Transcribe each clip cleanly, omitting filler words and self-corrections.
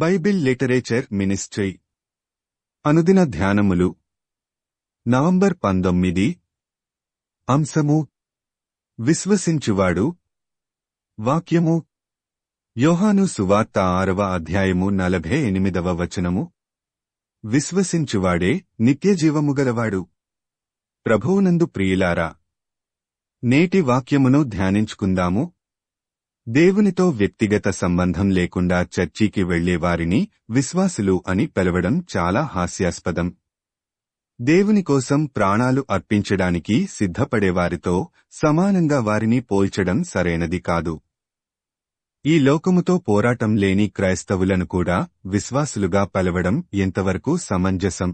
Bible literature ministry అనుదిన ధ్యానములు November 19 అంశము విశ్వసించువాడు వాక్యము యోహాను సువార్త 6వ అధ్యాయము 48వ వచనము విశ్వసించువాడే నిత్యజీవముగలవాడు. ప్రభువునందు ప్రియులారా, నేటి వాక్యమును ధ్యానించుకుందాము. దేవునితో వ్యక్తిగత సంబంధం లేకుండా చర్చికి వెళ్లేవారిని విశ్వాసులు అని పిలవడం చాలా హాస్యాస్పదం. దేవుని కోసం ప్రాణాలు అర్పించడానికి సిద్ధపడేవారితో సమానంగా వారిని పోల్చడం సరైనది కాదు. ఈ లోకముతో పోరాటం లేని క్రైస్తవులను కూడా విశ్వాసులుగా పిలవడం ఎంతవరకు సమంజసం?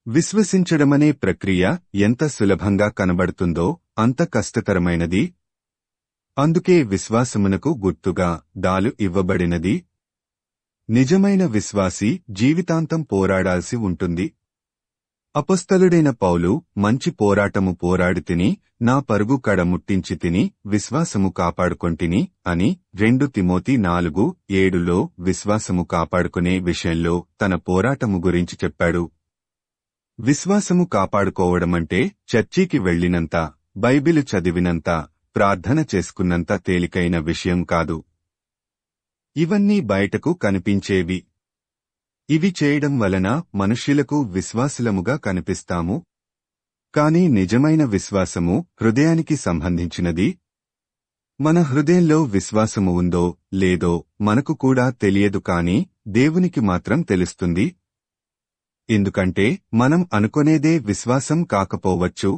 విశ్వసించడమనే ప్రక్రియ ఎంత సులభంగా కనబడుతుందో అంత కష్టతరమైనది. అందుకే విశ్వాసమునకు గుర్తుగా డాలు ఇవ్వబడినది. నిజమైన విశ్వాసి జీవితాంతం పోరాడాల్సి ఉంటుంది. అపొస్తలుడైన పౌలు మంచి పోరాటము పోరాడితిని, నా పరుగు కడ ముట్టించితిని, విశ్వాసము కాపాడుకొంటిని అని 2 తిమోతి 4:7లో విశ్వాసము కాపాడుకునే విషయంలో తన పోరాటము గురించి చెప్పాడు. విశ్వాసము కాపాడుకోవడమంటే చర్చికి వెళ్లినంత, బైబిలు చదివినంత, ప్రార్థన చేసుకున్నంత తేలికైన విషయం కాదు. ఇవన్నీ బయటకు కనిపించేవి. ఇవి చేయడం వలన మనుష్యులకు విశ్వాసులముగా కనిపిస్తాము. కాని నిజమైన విశ్వాసము హృదయానికి సంబంధించినది. మన హృదయంలో విశ్వాసము ఉందో లేదో మనకు కూడా తెలియదు, కాని దేవునికి మాత్రం తెలుస్తుంది. ఎందుకంటే మనం అనుకొనేదే విశ్వాసం కాకపోవచ్చు.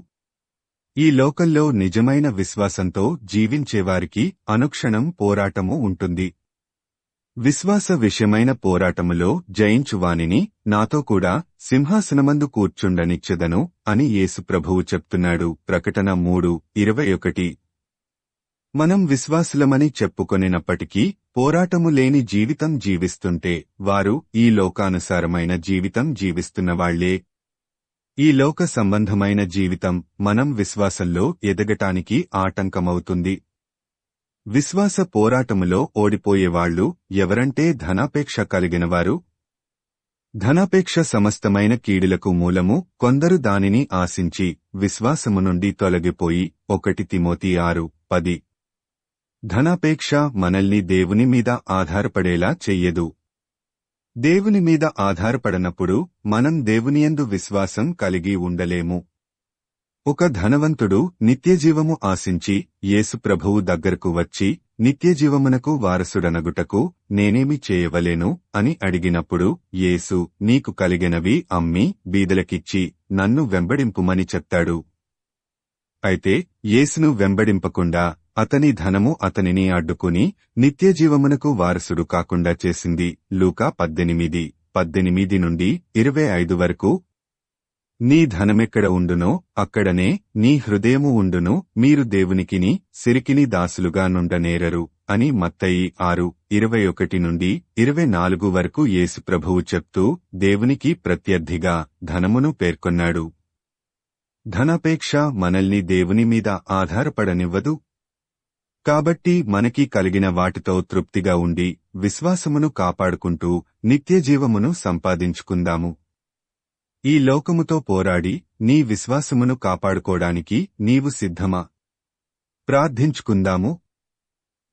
ఈ లోకంలో నిజమైన విశ్వాసంతో జీవించేవారికి అనుక్షణం పోరాటము ఉంటుంది. విశ్వాస విషయమైన పోరాటములో జయించువానిని నాతో కూడా సింహాసనమందు కూర్చుండనిచ్చెదను అని యేసు ప్రభువు చెప్తున్నాడు. ప్రకటన 3:21. మనం విశ్వాసులమని చెప్పుకొనినప్పటికీ పోరాటము లేని జీవితం జీవిస్తుంటే వారు ఈ లోకానుసారమైన జీవితం జీవిస్తున్నవాళ్లే. ఈ లోక సంబంధమైన జీవితం మనం విశ్వాసంలో ఎదగటానికి ఆటంకమవుతుంది. విశ్వాస పోరాటములో ఓడిపోయేవాళ్లు ఎవరంటే ధనాపేక్ష కలిగినవారు. ధనాపేక్ష సమస్తమైన కీడులకు మూలము. కొందరు దానిని ఆశించి విశ్వాసము నుండి తొలగిపోయి 1 తిమోతి 6:10. ధనాపేక్ష మనల్ని దేవుని మీద ఆధారపడేలా చెయ్యదు. దేవుని మీద ఆధారపడనప్పుడు మనం దేవునియందు విశ్వాసం కలిగి ఉండలేము. ఒక ధనవంతుడు నిత్యజీవము ఆశించి యేసు ప్రభువు దగ్గరకు వచ్చి నిత్యజీవమునకు వారసుడనగుటకు నేనేమి చేయవలెను అని అడిగినప్పుడు యేసు నీకు కలిగినవి అమ్మి బీదలకిచ్చి నన్ను వెంబడింపుమని చెప్తాడు. అయితే యేసును వెంబడింపకుండా అతని ధనము అతనిని అడ్డుకుని నిత్యజీవమునకు వారసుడు కాకుండా చేసింది. లూకా 18:18-25 వరకు. నీ ధనమెక్కడ ఉండునో అక్కడనే నీ హృదయము ఉండును, మీరు దేవునికిని సిరికిని దాసులుగా నుండనేరరు అని మత్తయి 6:21-24 వరకు యేసు ప్రభువు చెప్తూ దేవునికి ప్రత్యర్థిగా ధనమును పేర్కొన్నాడు. ధనాపేక్ష మనల్ని దేవుని మీద ఆధారపడనివ్వదు. కాబట్టి మనకి కలిగిన వాటితో తృప్తిగా ఉండి విశ్వాసమును కాపాడుకుంటూ నిత్యజీవమును సంపాదించుకుందాము. ఈ లోకముతో పోరాడి నీ విశ్వాసమును కాపాడుకోడానికి నీవు సిద్ధమా? ప్రార్థించుకుందాము.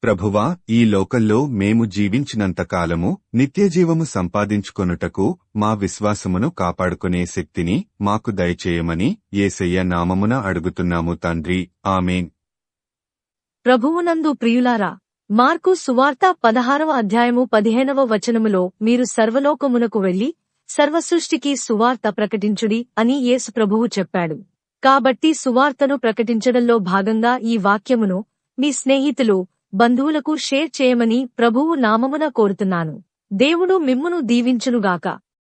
ప్రభువా, ఈ లోకంలో మేము జీవించినంతకాలము నిత్యజీవము సంపాదించుకొనుటకు మా విశ్వాసమును కాపాడుకునే శక్తిని మాకు దయచేయమని యేసయ్య నామమున అడుగుతున్నాము తండ్రి. ఆమేన్. ప్రభువునందు ప్రియులారా, మార్కు సువార్త 16వ అధ్యాయము 15వ వచనములో మీరు సర్వలోకమునకు వెళ్లి సర్వసృష్టికి సువార్త ప్రకటించుడి అని యేసు ప్రభువు చెప్పాడు. కాబట్టి సువార్తను ప్రకటించడంలో భాగంగా ఈ వాక్యమును మీ స్నేహితులు, బంధువులకు షేర్ చేయమని ప్రభువు నామమున కోరుతున్నాను. దేవుడు మిమ్మును దీవించునుగాక.